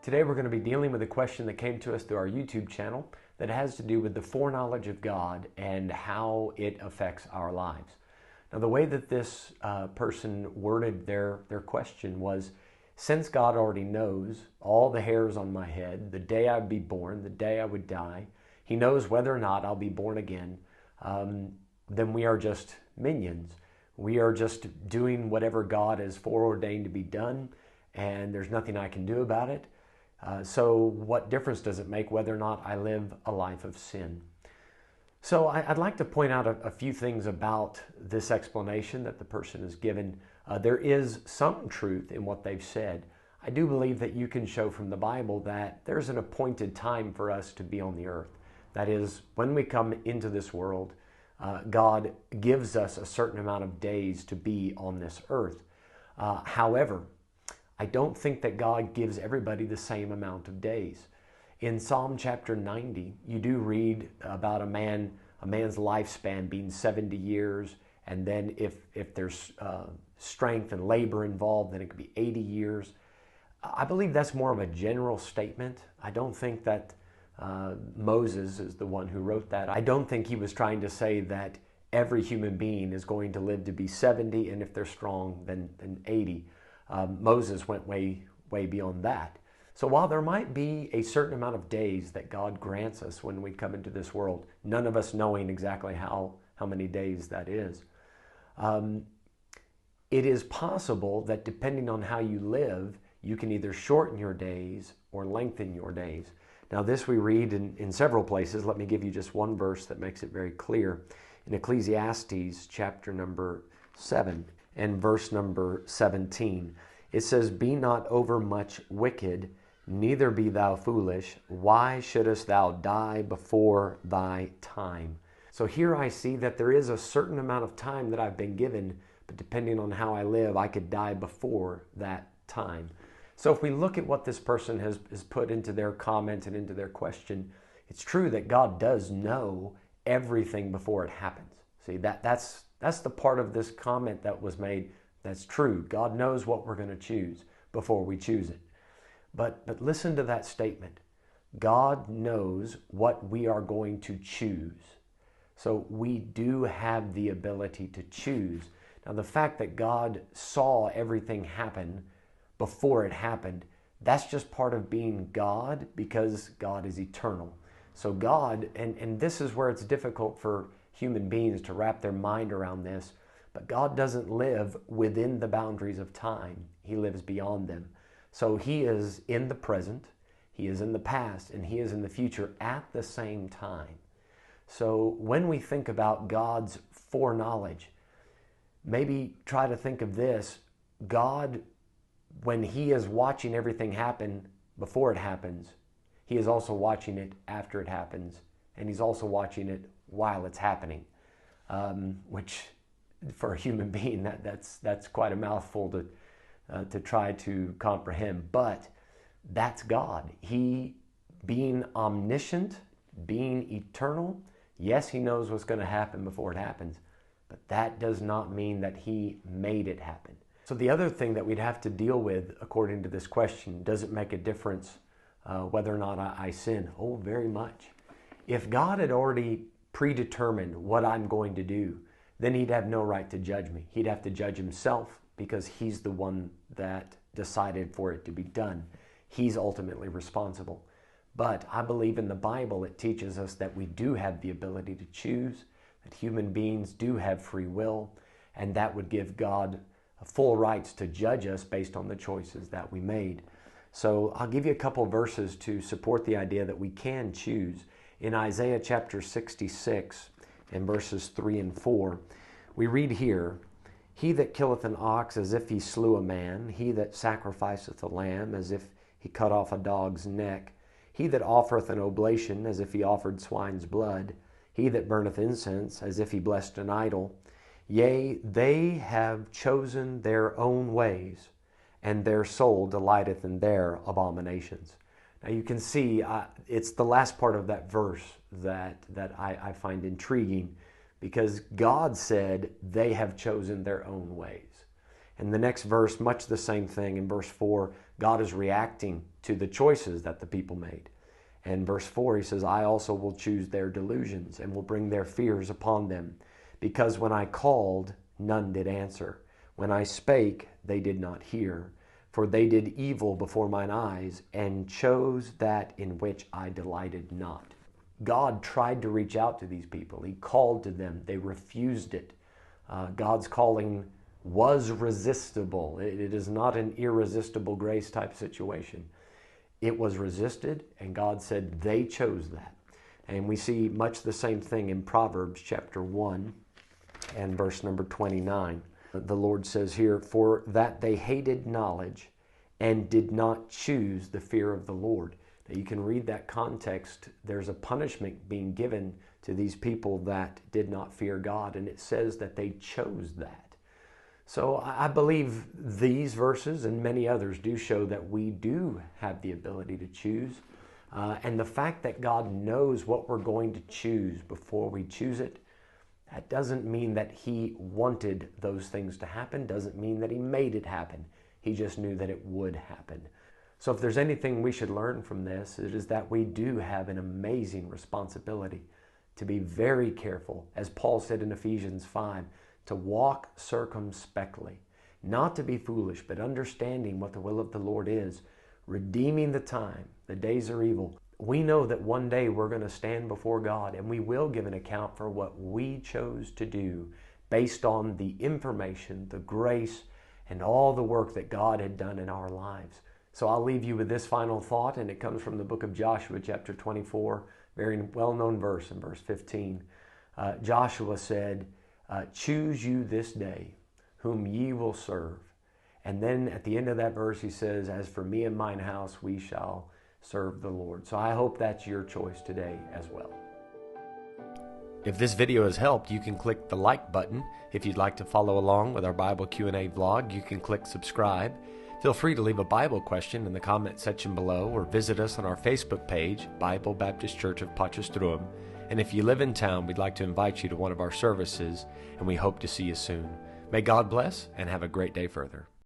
Today we're going to be dealing with a question that came to us through our YouTube channel that has to do with the foreknowledge of God and how it affects our lives. Now, the way that this person worded their question was, since God already knows all the hairs on my head, the day I'd be born, the day I would die, He knows whether or not I'll be born again, then we are just minions. We are just doing whatever God has foreordained to be done, and there's nothing I can do about it. So what difference does it make whether or not I live a life of sin? So I'd like to point out a few things about this explanation that the person has given. There is some truth in what they've said. I do believe that you can show from the Bible that there's an appointed time for us to be on the earth. That is, when we come into this world, God gives us a certain amount of days to be on this earth. However, I don't think that God gives everybody the same amount of days. In Psalm chapter 90, you do read about a man's lifespan being 70 years, and then if there's strength and labor involved, then it could be 80 years. I believe that's more of a general statement. I don't think that Moses is the one who wrote that. I don't think he was trying to say that every human being is going to live to be 70, and if they're strong, then 80. Moses went way beyond that. So while there might be a certain amount of days that God grants us when we come into this world, none of us knowing exactly how many days that is, it is possible that depending on how you live, you can either shorten your days or lengthen your days. Now, this we read in several places. Let me give you just one verse that makes it very clear. In Ecclesiastes chapter number 7 and verse number 17, it says, "Be not overmuch wicked, neither be thou foolish. Why shouldest thou die before thy time?" So here I see that there is a certain amount of time that I've been given, but depending on how I live, I could die before that time. So if we look at what this person has put into their comment and into their question, it's true that God does know everything before it happens. See, that's the part of this comment that was made that's true. God knows what we're going to choose before we choose it. But listen to that statement. God knows what we are going to choose. So we do have the ability to choose. Now, the fact that God saw everything happen before it happened, that's just part of being God, because God is eternal. So God, and this is where it's difficult for human beings to wrap their mind around this, but God doesn't live within the boundaries of time. He lives beyond them. So He is in the present, He is in the past, and He is in the future at the same time. So when we think about God's foreknowledge, maybe try to think of this. God, when He is watching everything happen before it happens, He is also watching it after it happens, and He's also watching it while it's happening, which for a human being, that's quite a mouthful to try to comprehend. But that's God. He, being omniscient, being eternal, yes, He knows what's going to happen before it happens, but that does not mean that He made it happen. So the other thing that we'd have to deal with, according to this question, does it make a difference whether or not I sin? Oh, very much. If God had already predetermined what I'm going to do, then He'd have no right to judge me. He'd have to judge Himself, because He's the one that decided for it to be done. He's ultimately responsible. But I believe in the Bible it teaches us that we do have the ability to choose, that human beings do have free will, and that would give God full rights to judge us based on the choices that we made. So I'll give you a couple verses to support the idea that we can choose. In Isaiah chapter 66 and verses 3 and 4, we read here, "He that killeth an ox as if he slew a man, he that sacrificeth a lamb as if he cut off a dog's neck, he that offereth an oblation as if he offered swine's blood, he that burneth incense as if he blessed an idol, yea, they have chosen their own ways, and their soul delighteth in their abominations." Now you can see it's the last part of that verse that I find intriguing, because God said they have chosen their own ways. And the next verse, much the same thing. In verse 4, God is reacting to the choices that the people made. And verse 4, he says, I also will choose their delusions and will bring their fears upon them. Because when I called, none did answer. When I spake, they did not hear. For they did evil before mine eyes and chose that in which I delighted not. God tried to reach out to these people. He called to them. They refused it. God's calling was resistible. It is not an irresistible grace type situation. It was resisted, and God said they chose that. And we see much the same thing in Proverbs chapter 1 and verse number 29. The Lord says here, for that they hated knowledge and did not choose the fear of the Lord. Now you can read that context. There's a punishment being given to these people that did not fear God, and it says that they chose that. So I believe these verses and many others do show that we do have the ability to choose. And the fact that God knows what we're going to choose before we choose it, that doesn't mean that He wanted those things to happen, doesn't mean that He made it happen. He just knew that it would happen. So if there's anything we should learn from this, it is that we do have an amazing responsibility to be very careful, as Paul said in Ephesians 5, to walk circumspectly, not to be foolish, but understanding what the will of the Lord is, redeeming the time. The days are evil. We know that one day we're going to stand before God, and we will give an account for what we chose to do based on the information, the grace, and all the work that God had done in our lives. So I'll leave you with this final thought, and it comes from the book of Joshua, chapter 24, very well-known verse in verse 15. Joshua said, choose you this day whom ye will serve. And then at the end of that verse, he says, as for me and mine house, we shall serve the Lord. So I hope that's your choice today as well. If this video has helped, you can click the like button. If you'd like to follow along with our Bible Q&A vlog, you can click subscribe. Feel free to leave a Bible question in the comment section below or visit us on our Facebook page, Bible Baptist Church of Potch. And if you live in town, we'd like to invite you to one of our services, and we hope to see you soon. May God bless, and have a great day further.